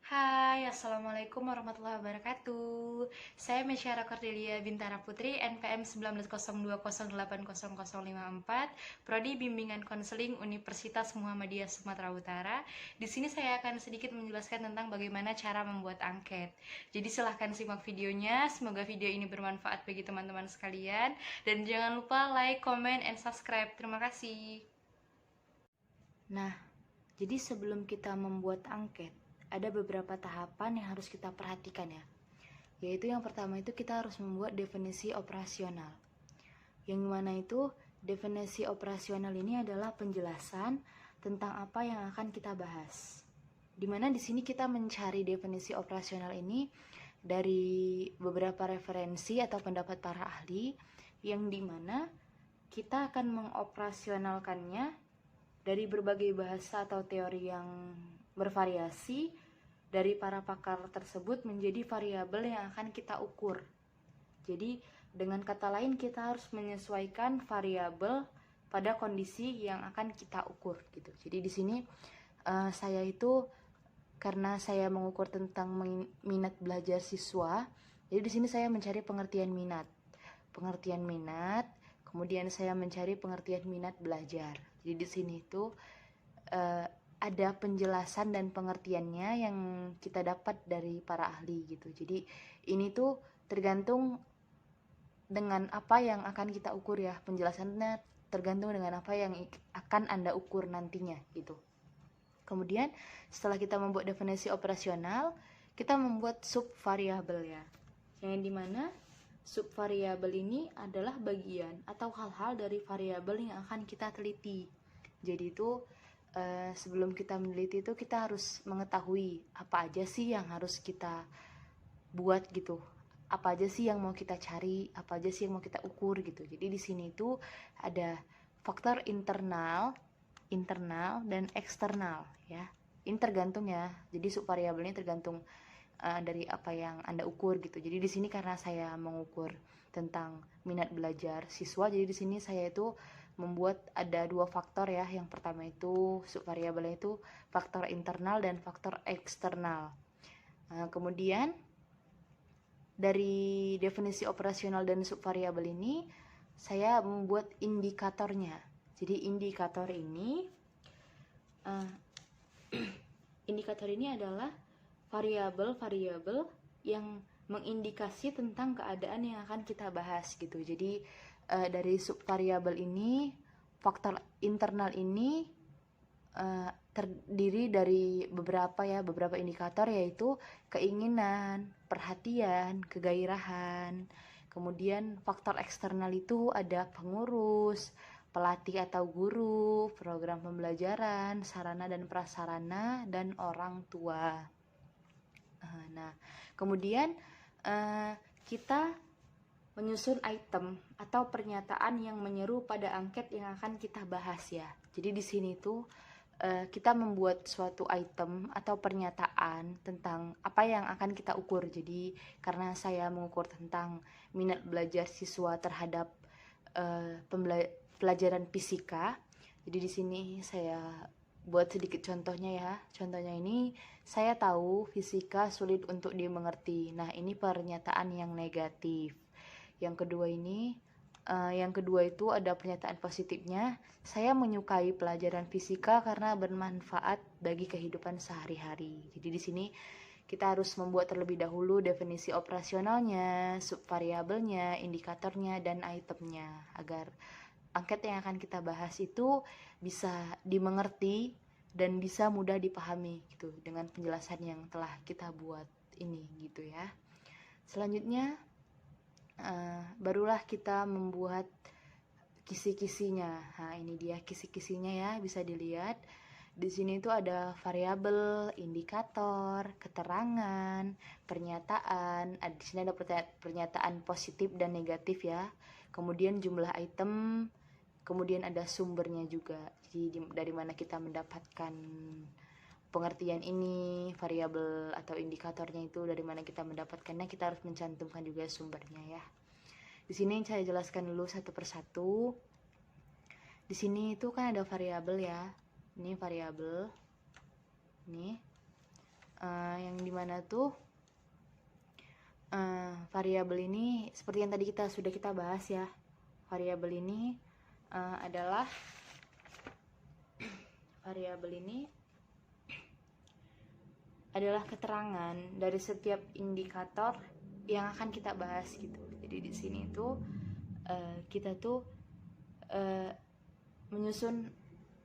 Hai, Assalamualaikum warahmatullahi wabarakatuh. Saya Mesyara Cordelia Bintara Putri, NPM 1902080054, Prodi Bimbingan Konseling Universitas Muhammadiyah Sumatera Utara. Di sini saya akan sedikit menjelaskan tentang bagaimana cara membuat angket. Jadi silahkan simak videonya, semoga video ini bermanfaat bagi teman-teman sekalian. Dan jangan lupa like, comment, and subscribe. Terima kasih. Nah, jadi sebelum kita membuat angket, ada beberapa tahapan yang harus kita perhatikan ya. Yaitu yang pertama itu kita harus membuat definisi operasional. Yang mana itu definisi operasional ini adalah penjelasan tentang apa yang akan kita bahas. Dimana di sini kita mencari definisi operasional ini dari beberapa referensi atau pendapat para ahli yang dimana kita akan mengoperasionalkannya dari berbagai bahasa atau teori yang bervariasi dari para pakar tersebut menjadi variabel yang akan kita ukur. Jadi dengan kata lain kita harus menyesuaikan variabel pada kondisi yang akan kita ukur gitu. Jadi di sini saya itu karena saya mengukur tentang minat belajar siswa, jadi di sini saya mencari pengertian minat. Kemudian saya mencari pengertian minat belajar. Jadi di sini itu ada penjelasan dan pengertiannya yang kita dapat dari para ahli gitu. Jadi ini tuh tergantung dengan apa yang akan kita ukur ya. Penjelasannya tergantung dengan apa yang akan Anda ukur nantinya gitu. Kemudian setelah kita membuat definisi operasional, kita membuat subvariabel ya. Yang dimana subvariabel ini adalah bagian atau hal-hal dari variabel yang akan kita teliti. Jadi itu sebelum kita meneliti itu kita harus mengetahui apa aja sih yang harus kita buat gitu, apa aja sih yang mau kita cari, apa aja sih yang mau kita ukur gitu. Jadi di sini itu ada faktor internal dan eksternal ya. Ini tergantung ya. Jadi subvariabelnya tergantung dari apa yang Anda ukur gitu. Jadi di sini karena saya mengukur tentang minat belajar siswa, jadi di sini saya itu membuat ada dua faktor ya. Yang pertama itu subvariabelnya itu faktor internal dan faktor eksternal. Kemudian dari definisi operasional dan subvariabel ini saya membuat indikatornya. Jadi indikator ini adalah variabel-variabel yang mengindikasi tentang keadaan yang akan kita bahas gitu. Jadi dari subvariabel ini, faktor internal ini terdiri dari beberapa indikator, yaitu keinginan, perhatian, kegairahan. Kemudian faktor eksternal itu ada pengurus, pelatih atau guru, program pembelajaran, sarana dan prasarana, dan orang tua. Nah, kemudian kita menyusun item atau pernyataan yang menyeru pada angket yang akan kita bahas ya. Jadi di sini tuh kita membuat suatu item atau pernyataan tentang apa yang akan kita ukur. Jadi karena saya mengukur tentang minat belajar siswa terhadap pelajaran fisika, jadi di sini saya buat sedikit contohnya ya. Contohnya ini, saya tahu fisika sulit untuk dimengerti. Nah, ini pernyataan yang negatif. Yang kedua itu ada pernyataan positifnya. Saya menyukai pelajaran fisika karena bermanfaat bagi kehidupan sehari-hari. Jadi di sini kita harus membuat terlebih dahulu definisi operasionalnya, subvariabelnya, indikatornya, dan itemnya agar angket yang akan kita bahas itu bisa dimengerti dan bisa mudah dipahami gitu dengan penjelasan yang telah kita buat ini gitu ya. Selanjutnya barulah kita membuat kisi-kisinya. Nah, ini dia kisi-kisinya ya, bisa dilihat. Di sini itu ada variabel, indikator, keterangan, pernyataan. Di sini ada pernyataan positif dan negatif ya. Kemudian jumlah item, kemudian ada sumbernya juga. Jadi dari mana kita mendapatkan pengertian ini, variabel atau indikatornya itu dari mana kita mendapatkannya, kita harus mencantumkan juga sumbernya ya. Di sini saya jelaskan dulu satu persatu. Di sini itu kan ada variabel ya. Ini variabel. Ini yang dimana tuh variabel ini seperti yang tadi sudah kita bahas ya. Variabel ini adalah keterangan dari setiap indikator yang akan kita bahas gitu. Jadi di sini tuh kita tuh menyusun,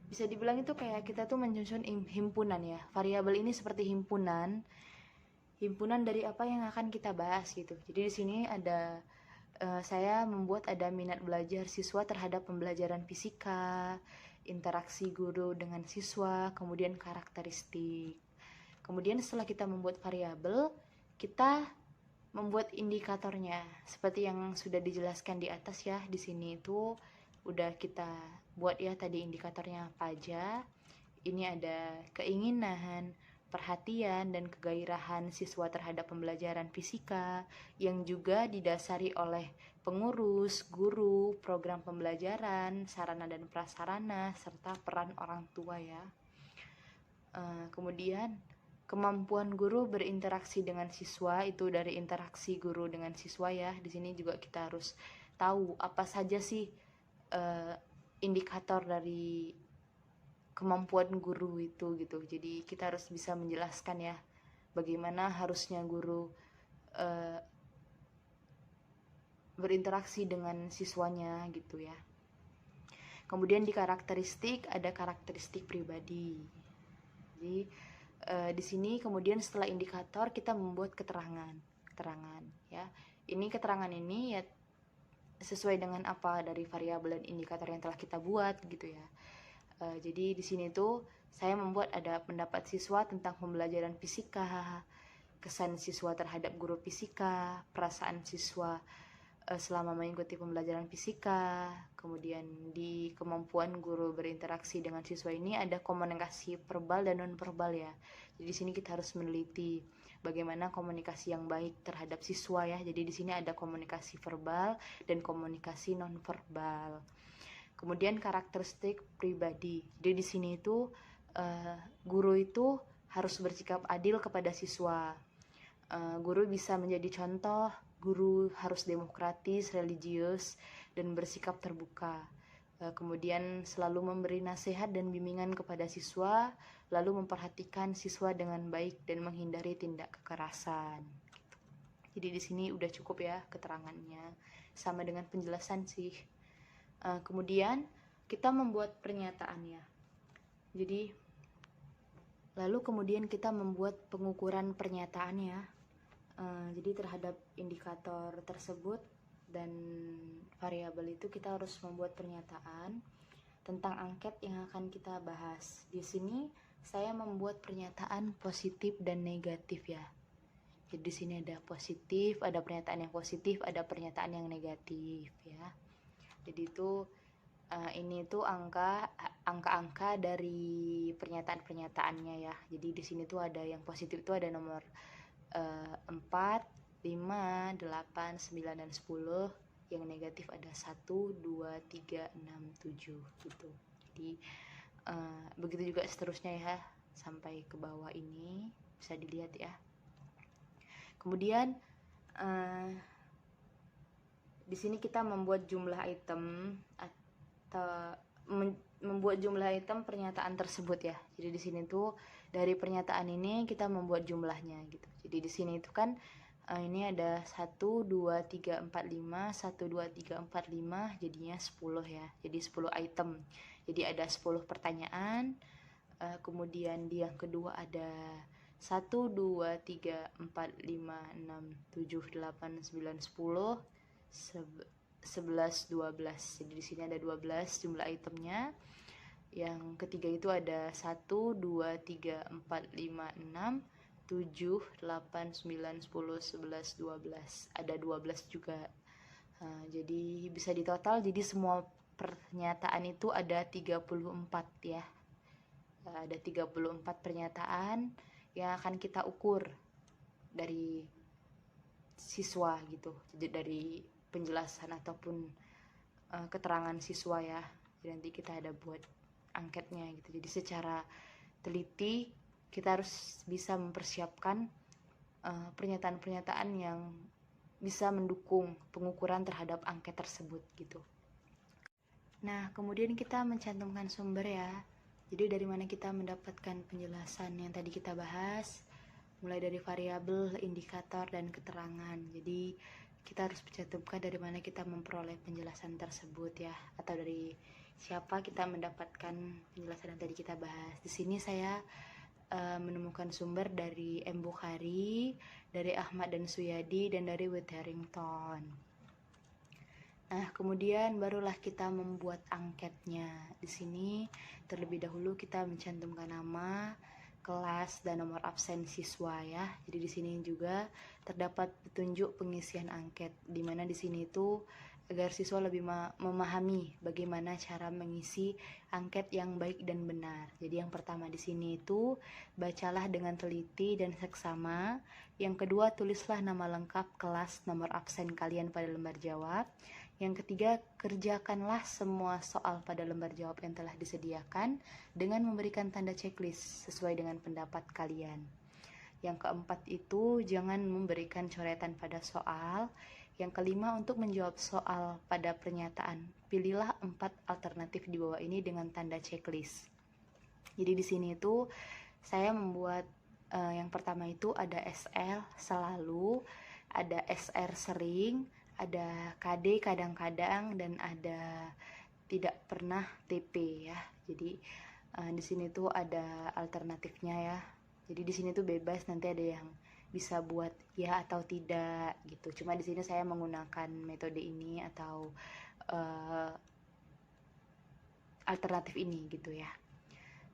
bisa dibilang itu kayak kita tuh menyusun himpunan ya. Variabel ini seperti himpunan dari apa yang akan kita bahas gitu. Jadi di sini ada saya membuat ada minat belajar siswa terhadap pembelajaran fisika, interaksi guru dengan siswa, kemudian karakteristik. Kemudian setelah kita membuat variabel, kita membuat indikatornya seperti yang sudah dijelaskan di atas ya. Di sini itu udah kita buat ya tadi indikatornya apa aja. Ini ada keinginan, perhatian, dan kegairahan siswa terhadap pembelajaran fisika yang juga didasari oleh pengurus, guru, program pembelajaran, sarana dan prasarana, serta peran orang tua ya. Kemudian kemampuan guru berinteraksi dengan siswa, itu dari interaksi guru dengan siswa ya. Di sini juga kita harus tahu apa saja sih indikator dari kemampuan guru itu gitu. Jadi kita harus bisa menjelaskan ya bagaimana harusnya guru berinteraksi dengan siswanya gitu ya. Kemudian di karakteristik ada karakteristik pribadi. Jadi di sini kemudian setelah indikator kita membuat keterangan ya. Ini keterangan ini ya sesuai dengan apa dari variabel dan indikator yang telah kita buat gitu ya. Jadi di sini tuh saya membuat ada pendapat siswa tentang pembelajaran fisika, kesan siswa terhadap guru fisika, perasaan siswa selama mengikuti pembelajaran fisika. Kemudian di kemampuan guru berinteraksi dengan siswa ini ada komunikasi verbal dan non verbal ya. Jadi di sini kita harus meneliti bagaimana komunikasi yang baik terhadap siswa ya. Jadi di sini ada komunikasi verbal dan komunikasi non verbal. Kemudian karakteristik pribadi. Jadi di sini itu guru itu harus bersikap adil kepada siswa. Guru bisa menjadi contoh. Guru harus demokratis, religius, dan bersikap terbuka. Kemudian selalu memberi nasihat dan bimbingan kepada siswa, lalu memperhatikan siswa dengan baik dan menghindari tindak kekerasan. Jadi di sini udah cukup ya keterangannya, sama dengan penjelasan sih. Kemudian kita membuat pernyataannya. Jadi lalu kemudian kita membuat pengukuran pernyataannya. Jadi terhadap indikator tersebut dan variabel itu kita harus membuat pernyataan tentang angket yang akan kita bahas. Di sini saya membuat pernyataan positif dan negatif ya. Jadi di sini ada positif, ada pernyataan yang positif, ada pernyataan yang negatif ya. Jadi itu ini tuh angka-angka dari pernyataan-pernyataannya ya. Jadi di sini tuh ada yang positif itu ada nomor 4, 5, 8, 9, dan 10. Yang negatif ada 1, 2, 3, 6, 7 gitu. Jadi begitu juga seterusnya ya sampai ke bawah ini bisa dilihat ya. Kemudian di sini kita membuat jumlah item atau membuat jumlah item pernyataan tersebut ya. Jadi di sini tuh dari pernyataan ini kita membuat jumlahnya gitu. Jadi di sini itu kan ini ada 1, 2, 3, 4, 5, 1, 2, 3, 4, 5 jadinya 10 ya. Jadi 10 item. Jadi ada 10 pertanyaan. Kemudian di yang kedua ada 1, 2, 3, 4, 5, 6, 7, 8, 9, 10, 11, 12. Jadi di sini ada 12 jumlah itemnya. Yang ketiga itu ada 1, 2, 3, 4, 5, 6, 7, 8, 9, 10, 11, 12. Ada 12 juga. Jadi bisa ditotal, jadi semua pernyataan itu ada 34 ya. Ada 34 pernyataan yang akan kita ukur dari siswa gitu. Jadi dari penjelasan ataupun keterangan siswa ya. Jadi nanti kita ada buat angketnya gitu. Jadi secara teliti kita harus bisa mempersiapkan pernyataan-pernyataan yang bisa mendukung pengukuran terhadap angket tersebut gitu. Nah, kemudian kita mencantumkan sumber ya. Jadi dari mana kita mendapatkan penjelasan yang tadi kita bahas, mulai dari variabel, indikator, dan keterangan. Jadi kita harus mencantumkan dari mana kita memperoleh penjelasan tersebut ya, atau dari siapa kita mendapatkan penjelasan yang tadi kita bahas. Di sini saya menemukan sumber dari M. Bukhari, dari Ahmad dan Suyadi, dan dari Whit Harrington. Nah, kemudian barulah kita membuat angketnya. Di sini terlebih dahulu kita mencantumkan nama, kelas, dan nomor absen siswa ya. Jadi di sini juga terdapat petunjuk pengisian angket, di mana di sini itu agar siswa lebih memahami bagaimana cara mengisi angket yang baik dan benar. Jadi yang pertama di sini itu bacalah dengan teliti dan seksama. Yang kedua, tulislah nama lengkap, kelas, nomor absen kalian pada lembar jawab. Yang ketiga, kerjakanlah semua soal pada lembar jawab yang telah disediakan dengan memberikan tanda checklist sesuai dengan pendapat kalian. Yang keempat itu, jangan memberikan coretan pada soal. Yang kelima, untuk menjawab soal pada pernyataan, pilihlah 4 alternatif di bawah ini dengan tanda checklist. Jadi di sini itu saya membuat yang pertama itu ada SL selalu, ada SR sering, ada KD kadang-kadang, dan ada tidak pernah TP ya. Jadi di sini tuh ada alternatifnya ya. Jadi di sini tuh bebas, nanti ada yang bisa buat ya atau tidak gitu. Cuma di sini saya menggunakan metode ini atau alternatif ini gitu ya.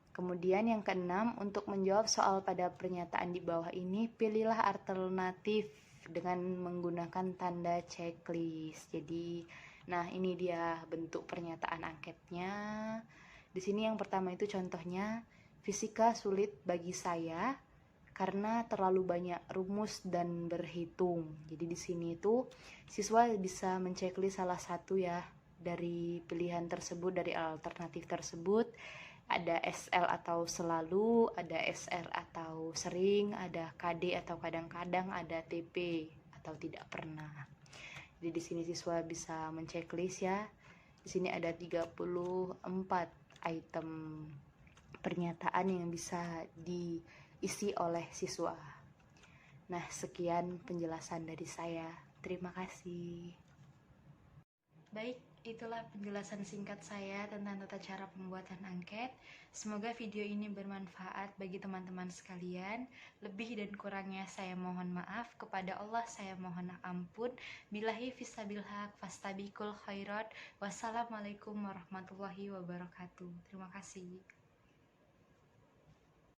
Kemudian yang keenam, untuk menjawab soal pada pernyataan di bawah ini, pilihlah alternatif dengan menggunakan tanda checklist. Jadi, nah ini dia bentuk pernyataan angketnya. Di sini yang pertama itu contohnya, fisika sulit bagi saya karena terlalu banyak rumus dan berhitung. Jadi di sini itu siswa bisa menceklis salah satu ya dari pilihan tersebut, dari alternatif tersebut. Ada SL atau selalu, ada SR atau sering, ada KD atau kadang-kadang, ada TP atau tidak pernah. Jadi di sini siswa bisa menceklis ya. Di sini ada 34 item pernyataan yang bisa diisi oleh siswa. Nah, sekian penjelasan dari saya. Terima kasih. Baik, itulah penjelasan singkat saya tentang tata cara pembuatan angket. Semoga video ini bermanfaat bagi teman-teman sekalian. Lebih dan kurangnya saya mohon maaf. Kepada Allah saya mohon ampun. Billahi fisabil haq fastabiqul khairat. Wassalamualaikum warahmatullahi wabarakatuh. Terima kasih.